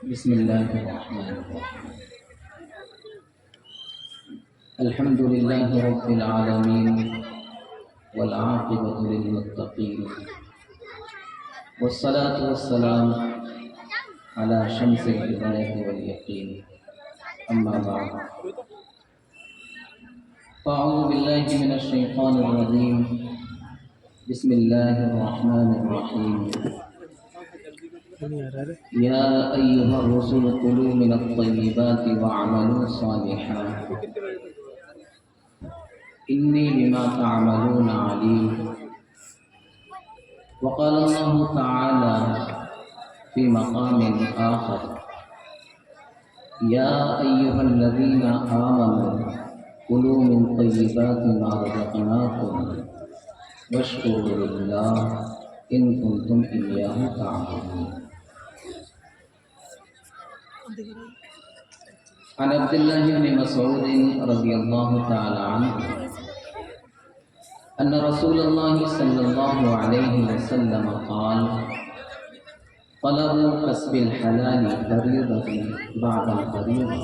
بسم الله الرحمن الرحيم. الحمد لله رب العالمين والعاقبة للمتقين، والصلاة والسلام على شمس الهداية واليقين. أما بعد، فأعوذ بالله من الشيطان الرجيم. بسم الله الرحمن الرحيم. يا أيها الرسل كلوا من الطيبات واعملوا صالحا إني بما تعملون عليم. وقال الله تعالى في مقام آخر: يا أيها الذين آمنوا كلوا من طيبات ما رزقناكم واشكروا لله إن كنتم إياه تعبدون. عن عبد الله بن مسعود رضي الله تعالى عنه أن رسول الله صلى الله عليه وسلم قال: طلب كسب الحلال فريضة بعد الفريضة،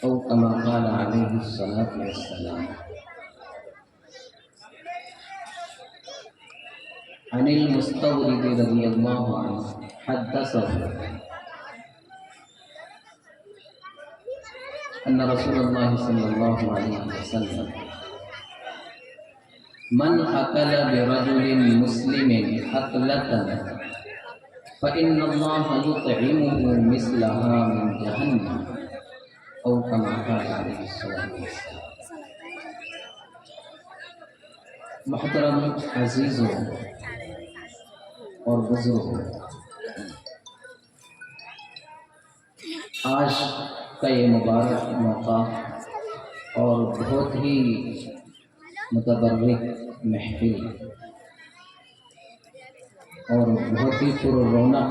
أو كما قال عليه الصلاة والسلام. عن المستورد رضي الله عنه حدثه أن رسول الله صلى الله عليه وسلم من أكل برجل مسلم أكلة فإن الله يطعمه مثلها من جهنم، أو كما قال عليه الصلاة والسلام. محترم عزیزوں اور بزرگوں، آج کا یہ مبارک موقع اور بہت ہی متبرک محفل اور بہت ہی پر رونق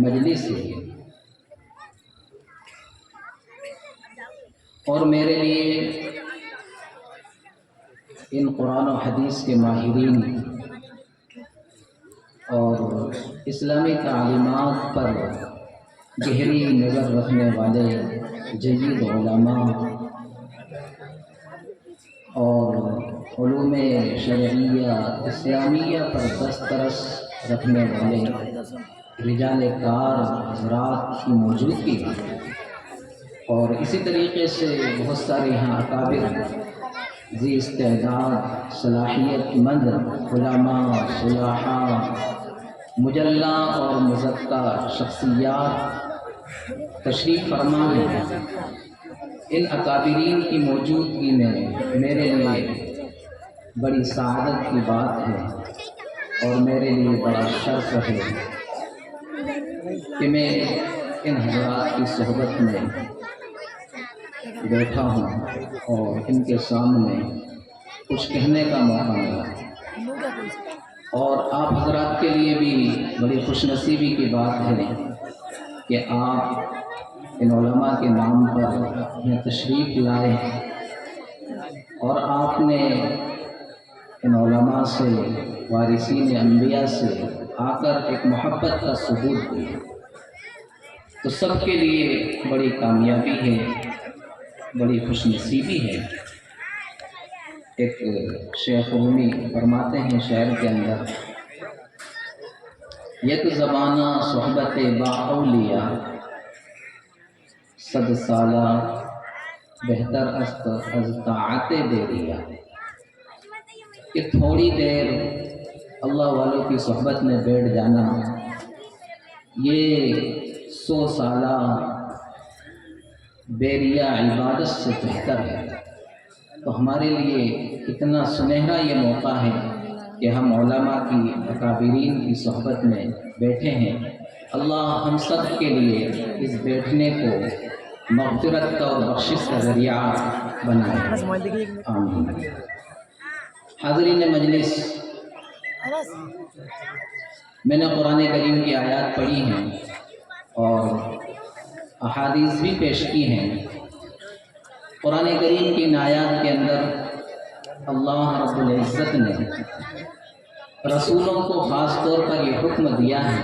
مجلس ہے، اور میرے لیے ان قرآن و حدیث کے ماہرین اور اسلامی تعلیمات پر گہری نظر رکھنے والے جید علماء اور علوم شرعیہ اسلامیہ پر دسترس رکھنے والے رجال کار حضرات کی موجودگی، اور اسی طریقے سے بہت سارے یہاں اکابر ذی استعداد صلاحیت مند علماء صلاحاء مجلہ اور مزکہ شخصیات تشریف فرما ہیں. ان اکابرین کی موجودگی میں میرے لیے بڑی سعادت کی بات ہے اور میرے لیے بڑا شرف ہے کہ میں ان حضرات کی صحبت میں بیٹھا ہوں اور ان کے سامنے کچھ کہنے کا موقع ملا. اور آپ حضرات کے لیے بھی بڑی خوش نصیبی کی بات ہے کہ آپ ان علماء کے نام پر یہاں تشریف لائے اور آپ نے ان علماء سے، وارثین انبیاء سے آ کر ایک محبت کا ثبوت دیا. تو سب کے لیے بڑی کامیابی ہے، بڑی خوش نصیبی ہے. ایک شیخ رومی فرماتے ہیں شعر کے اندر: یک زمانہ صحبت با اولیاء صد سالہ بہتر است از طاعت دیریا. کہ تھوڑی دیر اللہ والوں کی صحبت میں بیٹھ جانا یہ 100 سالہ بیریا عبادت سے بہتر ہے. تو ہمارے لیے اتنا سنہرا یہ موقع ہے کہ ہم علماء کی اکابرین کی صحبت میں بیٹھے ہیں. اللہ ہم سب کے لیے اس بیٹھنے کو مغفرت کا اور بخشش کا ذریعہ بنائے. آمین. حاضرین مجلس، میں نے قرآن کریم کی آیات پڑھی ہیں اور احادیث بھی پیش کی ہیں. قرآن کریم کی ان آیات کے اندر اللہ رب العزت نے رسولوں کو خاص طور پر یہ حکم دیا ہے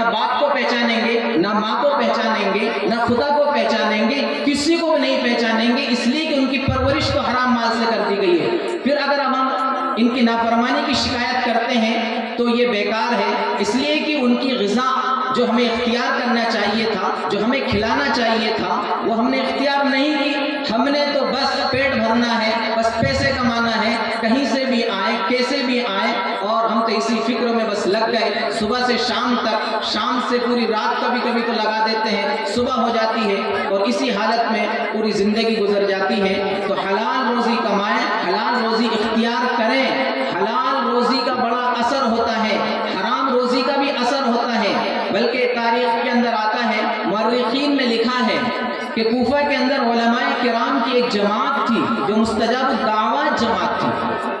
نہ باپ کو پہچانیں گے، نہ ماں کو پہچانیں گے، نہ خدا کو پہچانیں گے، کسی کو بھی نہیں پہچانیں گے، اس لیے کہ ان کی پرورش تو حرام مال سے کر دی گئی ہے۔ پھر اگر ہم ان کی نافرمانی کی شکایت کرتے ہیں تو یہ بیکار ہے، اس لیے کہ ان کی غذا جو ہمیں اختیار کرنا چاہیے تھا، جو ہمیں کھلانا چاہیے تھا، وہ ہم نے اختیار نہیں کی۔ ہم نے تو بس پیٹ بھرنا ہے، بس پیسے کمانا ہے، کہیں سے بھی آئے، کیسے بھی آئے، اور ہم تو اسی فکر میں بس لگ گئے، صبح سے شام تک، شام سے پوری رات کبھی کبھی تو لگا دیتے ہیں، صبح ہو جاتی ہے اور اسی حالت میں پوری زندگی گزر جاتی ہے۔ تو حلال روزی کمائیں، حلال روزی اختیار کریں۔ حلال روزی کا بڑا اثر ہوتا ہے، حرام روزی کا بھی اثر ہوتا ہے۔ بلکہ تاریخ کے اندر آتا ہے، مورخین میں لکھا ہے کہ کوفہ کے اندر علماء کرام کی ایک جماعت تھی جو مستجاب الدعوات جماعت تھی،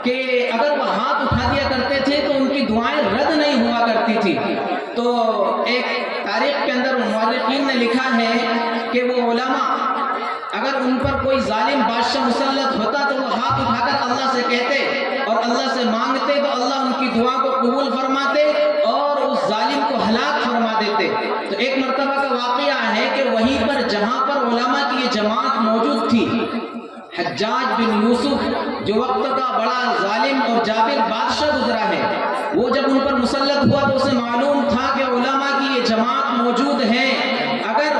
کہ اگر وہ ہاتھ اٹھا دیا کرتے تھے تو ان کی دعائیں رد نہیں ہوا کرتی تھی۔ تو ایک تاریخ کے اندر مورخین نے لکھا ہے کہ وہ علماء اگر ان پر کوئی ظالم بادشاہ مسلط ہوتا تو وہ ہاتھ اٹھا کر اللہ سے کہتے اور اللہ سے مانگتے تو اللہ ان کی دعا کو قبول فرماتے اور اس ظالم کو ہلاک فرما دیتے۔ تو ایک مرتبہ کا واقعہ ہے کہ وہیں پر جہاں پر علماء کی یہ جماعت موجود تھی، حجاج بن یوسف جو وقت کا بڑا ظالم اور جابر بادشاہ گزرا ہے، وہ جب ان پر مسلط ہوا تو اسے معلوم تھا کہ علماء کی یہ جماعت موجود ہے، اگر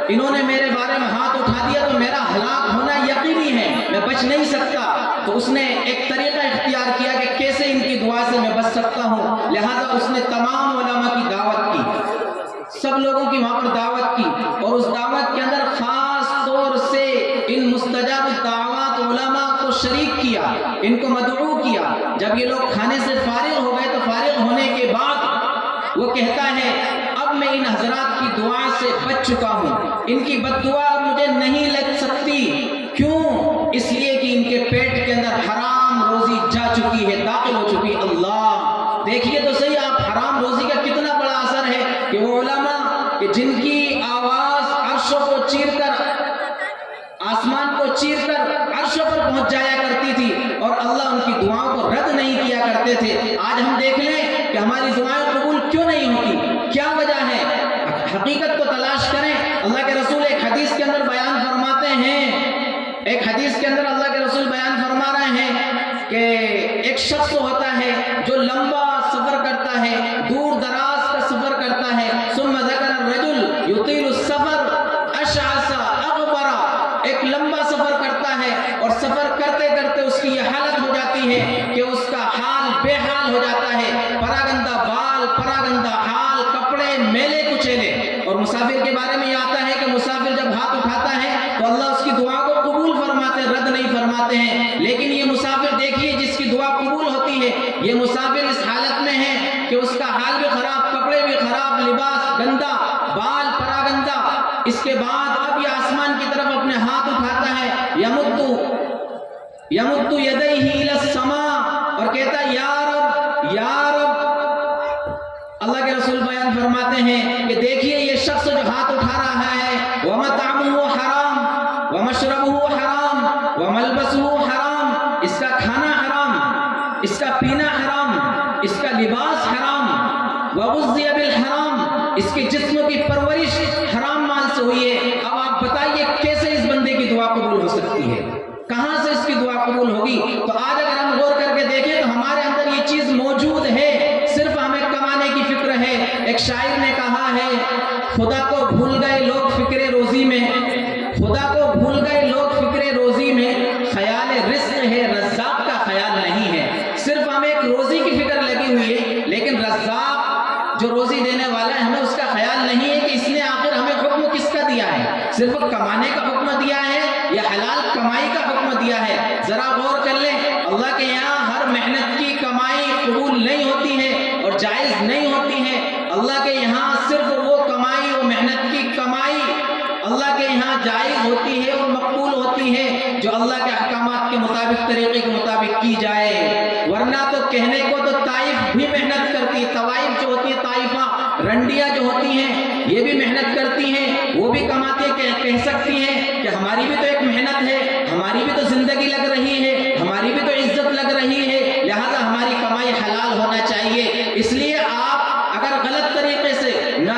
انہوں نے میرے بارے میں ہاتھ اٹھا دیا تو میرا ہلاک ہونا یقینی ہے، میں بچ نہیں سکتا۔ تو اس نے ایک طریقہ اختیار کیا کہ کیسے ان کی دعا سے میں بچ سکتا ہوں، لہٰذا اس نے تمام علماء کی دعوت کی، سب لوگوں کی وہاں پر دعوت کی، اور اس دعوت کے اندر خاص طور سے ان مستجاب الدعوات علماء کو شریک کیا، ان کو مدعو کیا۔ جب یہ لوگ کھانے سے فارغ ہو گئے تو فارغ ہونے کے بعد وہ کہتا ہے اب میں ان حضرات کی دعا سے بچ چکا ہوں، ان کی بد دعا مجھے نہیں لگ سکتی۔ کیوں؟ اس لیے کہ ان کے پیٹ کے اندر حرام روزی جا چکی ہے، داخل ہو چکی۔ اللہ دیکھیے تو صحیح آپ حرام روزی کا کتنا بڑا اثر ہے کہ وہ علماء کہ جن کی آواز عرشوں کو چیر کر، آسمان کو چیر کر عرشوں پر پہنچ جایا کرتی تھی اور اللہ ان کی دعاؤں کو رد نہیں کیا کرتے تھے، آج ہم دیکھ لیں کہ ہماری دعائیں قبول کیوں نہیں ہوتی، کیا وجہ ہے؟ حقیقت کو تلاش کریں۔ اللہ کے رسول ایک حدیث کے اندر بیان فرماتے ہیں، ایک حدیث کے اندر اللہ کے رسول بیان فرما رہے ہیں کہ ایک شخص ہوتا ہے جو لمبا سفر کرتا ہے، دور دراز کا سفر کرتا ہے، ثم ذکر الرجل یطیل السفر اشعث اغبر، ایک لمبا سفر کرتا ہے اور سفر کرتے کرتے اس کی یہ حالت ہو جاتی ہے کہ اس کا حال بے حال ہو جاتا ہے، پراگندہ بال، پراگندہ حال، کپڑے میلے کچیلے۔ اور مسافر کے بارے میں یہ آتا ہے کہ مسافر جب ہاتھ اٹھاتا ہے تو اللہ اس کی دعا کو قبول فرماتے، رد نہیں فرماتے ہیں، لیکن یہ مسافر دیکھیے جس کی دعا قبول ہوتی ہے، یہ مسافر اس حالت میں ہے کہ اس کا حال بھی خراب، کپڑے بھی خراب، لباس گندا، بال پراگندہ۔ اس کے بعد اب یہ آسمان کی طرف اپنے ہاتھ اٹھاتا ہے، یمد یدیہ الی السماء، اور کہتا ہے یا رب یا رب۔ اللہ کے رسول بیان فرماتے ہیں کہ دیکھیے یہ شخص جو ہاتھ اٹھا رہا ہے، وَمَطْعَمُهُ حرام وَمَشْرَبُهُ حرام وَمَلْبَسُهُ حرام، اس کا کھانا حرام، اس کا پینا حرام، اس کا لباس حرام، وَغُذِّيَ بِالْحَرام، اس کے جسم کی پرورش حرام مال سے ہوئی ہے۔ اب آپ بتائیے کیسے اس بندے کی دعا قبول ہو سکتی ہے، کہاں سے اس کی دعا قبول ہوگی؟ تو آج اگر ہم غور کر کے دیکھیں تو ہمارے اندر یہ چیز موجود ہے، صرف ہمیں کمانے کی فکر ہے۔ ایک شاعر نے کہا ہے خدا کو بھول گئے لوگ فکر روزی میں، خدا کو بھول گئے لوگ فکر روزی میں، خیال رزق ہے رزاق کا خیال نہیں ہے۔ صرف ہمیں ایک روزی کی فکر لگی ہوئی ہے، لیکن رزاق جو روزی دینے والا ہے ہمیں اس کا خیال نہیں ہے کہ اس نے آخر ہمیں حکم کس کا دیا ہے، صرف کمانے کا حکم دیا ہے یا حلال کمائی کا حکم دیا ہے؟ ذرا غور کر لیں، اللہ کے یہاں ہر محنت کی کمائی قبول نہیں ہوتی ہے اور جائز نہیں ہوتی ہے۔ اللہ کے یہاں صرف وہ کمائی، وہ محنت کی کمائی اللہ کے یہاں جائز ہوتی ہے اور مقبول ہوتی ہے جو اللہ کے احکامات کے مطابق، طریقے کے مطابق کی جائے، ورنہ تو کہنے کو تو طائف بھی محنت کرتی ہے، طوائف جو ہوتی ہے، طائفہ رنڈیاں جو ہوتی ہیں یہ بھی محنت کرتی ہیں، وہ بھی کماتی ہیں، کہہ سکتی ہیں کہ ہماری بھی تو ایک محنت ہے، ہماری بھی تو زندگی لگ رہی ہے، ہماری بھی تو عزت لگ رہی ہے، لہذا ہماری کمائی حلال ہونا چاہیے۔ اس لیے آپ اگر غلط طریقے سے نہ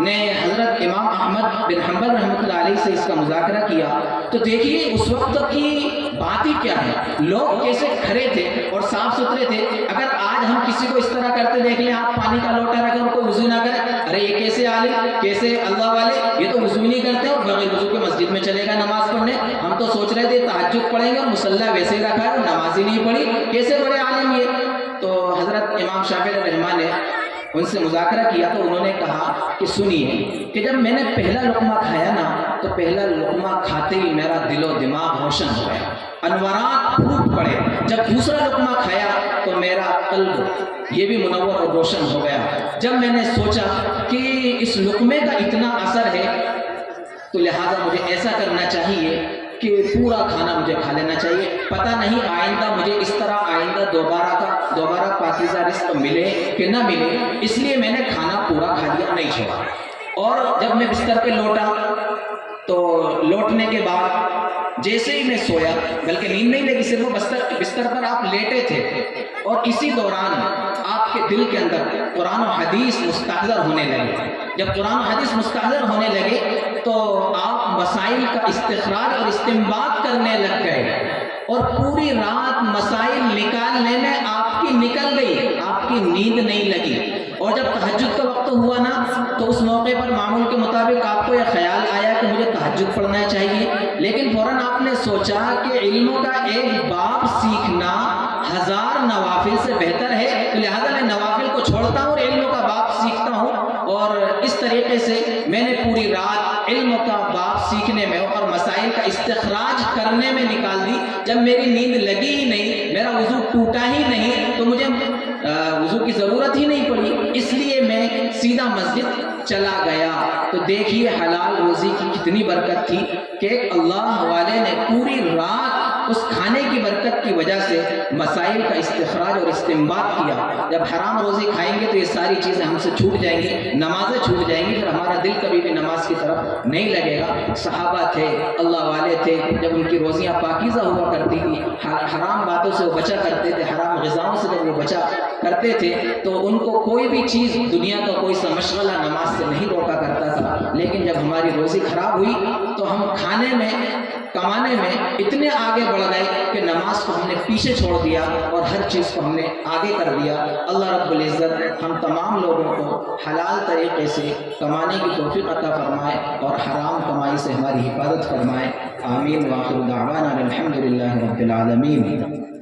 نے حضرت امام احمد بن حنبل رحمۃ اللہ علیہ سے اس کا مذاکرہ کیا تو دیکھیے اس وقت کی بات ہی کیا ہے، لوگ کیسے کھڑے تھے اور صاف ستھرے تھے۔ اگر آج ہم کسی کو اس طرح کرتے دیکھ لیں، آپ پانی کا لوٹا رکھیں اور کوئی وضو نہ کرے، ارے یہ کیسے عالم، کیسے اللہ والے، یہ تو وضو نہیں کرتے اور بغیر وضو کے مسجد میں چلے گا نماز پڑھنے۔ ہم تو سوچ رہے تھے تہجد پڑھیں گے اور مصلی ویسے ہی رکھا ہے اور نماز ہی نہیں پڑھی، کیسے بڑے عالم یہ۔ تو حضرت امام شافعی رحمہ نے ان سے مذاکرہ کیا تو انہوں نے کہا کہ سنیے کہ جب میں نے پہلا لقمہ کھایا نا تو پہلا لقمہ کھاتے ہی میرا دل و دماغ روشن ہو گیا، انوارات پھوٹ پڑے۔ جب دوسرا لقمہ کھایا تو میرا قلب یہ بھی منور اور روشن ہو گیا۔ جب میں نے سوچا کہ اس لقمے کا اتنا اثر ہے تو لہٰذا مجھے ایسا کرنا چاہیے کہ پورا کھانا مجھے کھا لینا چاہیے، پتہ نہیں آئندہ مجھے اس طرح دوبارہ پاکیزہ رزق ملے کہ نہ ملے، اس لیے میں نے کھانا پورا کھا لیا، نہیں چھوڑا۔ اور جب میں بستر پہ لوٹا تو لوٹنے کے بعد جیسے ہی میں سویا، بلکہ نیند نہیں لگی، صرف بستر پر آپ لیٹے تھے اور اسی دوران آپ کے دل کے اندر قرآن و حدیث مستحضر ہونے لگے۔ جب قرآن و حدیث مستحضر ہونے لگے تو آپ مسائل کا استخراج اور استنباط کرنے لگ گئے اور پوری رات مسائل نکالنے میں آپ کی نکل گئی، آپ کی نیند نہیں لگی۔ اور جب تہجد کا وقت ہوا نا تو اس موقع پر معمول کے مطابق آپ کو یہ خیال آیا کہ مجھے تہجد پڑھنا چاہیے، لیکن فوراً آپ نے سوچا کہ علم کا ایک باب سیکھنا 1000 نوافل سے بہتر ہے، تو لہذا میں نوافل کو چھوڑتا ہوں اور علم کا باب سیکھتا ہوں۔ اور اس طریقے سے میں نے پوری رات علم کا باب سیکھنے میں اور مسائل کا استخراج کرنے میں نکال دی۔ جب میری نیند لگی ہی نہیں، میرا وضو ٹوٹا ہی نہیں، تو مجھے وضو کی ضرورت ہی نہیں پڑی، اس لیے میں سیدھا مسجد چلا گیا۔ تو دیکھیے حلال روزی کی کتنی برکت تھی کہ ایک اللہ والے نے پوری رات اس کھانے کی برکت کی وجہ سے مسائل کا استخراج اور استنباط کیا۔ جب حرام روزی کھائیں گے تو یہ ساری چیزیں ہم سے چھوٹ جائیں گی، نمازیں چھوٹ جائیں گی، پھر ہمارا دل کبھی بھی نماز کی طرف نہیں لگے گا۔ صحابہ تھے، اللہ والے تھے، جب ان کی روزیاں پاکیزہ ہوا کرتی تھی، حرام باتوں سے وہ بچا کرتے تھے، حرام غذاؤں سے جب وہ بچا کرتے تھے تو ان کو کوئی بھی چیز دنیا کا کوئی سا مشغلہ نماز سے نہیں روکا کرتا تھا۔ لیکن جب ہماری روزی خراب ہوئی تو ہم کھانے میں، کمانے میں اتنے آگے بڑھ گئے کہ نماز کو ہم نے پیچھے چھوڑ دیا اور ہر چیز کو ہم نے آگے کر دیا۔ اللہ رب العزت ہم تمام لوگوں کو حلال طریقے سے کمانے کی توفیق عطا فرمائے اور حرام کمائی سے ہماری حفاظت فرمائے۔ آمین۔ وآخر دعوانا الحمد للہ رب العالمین۔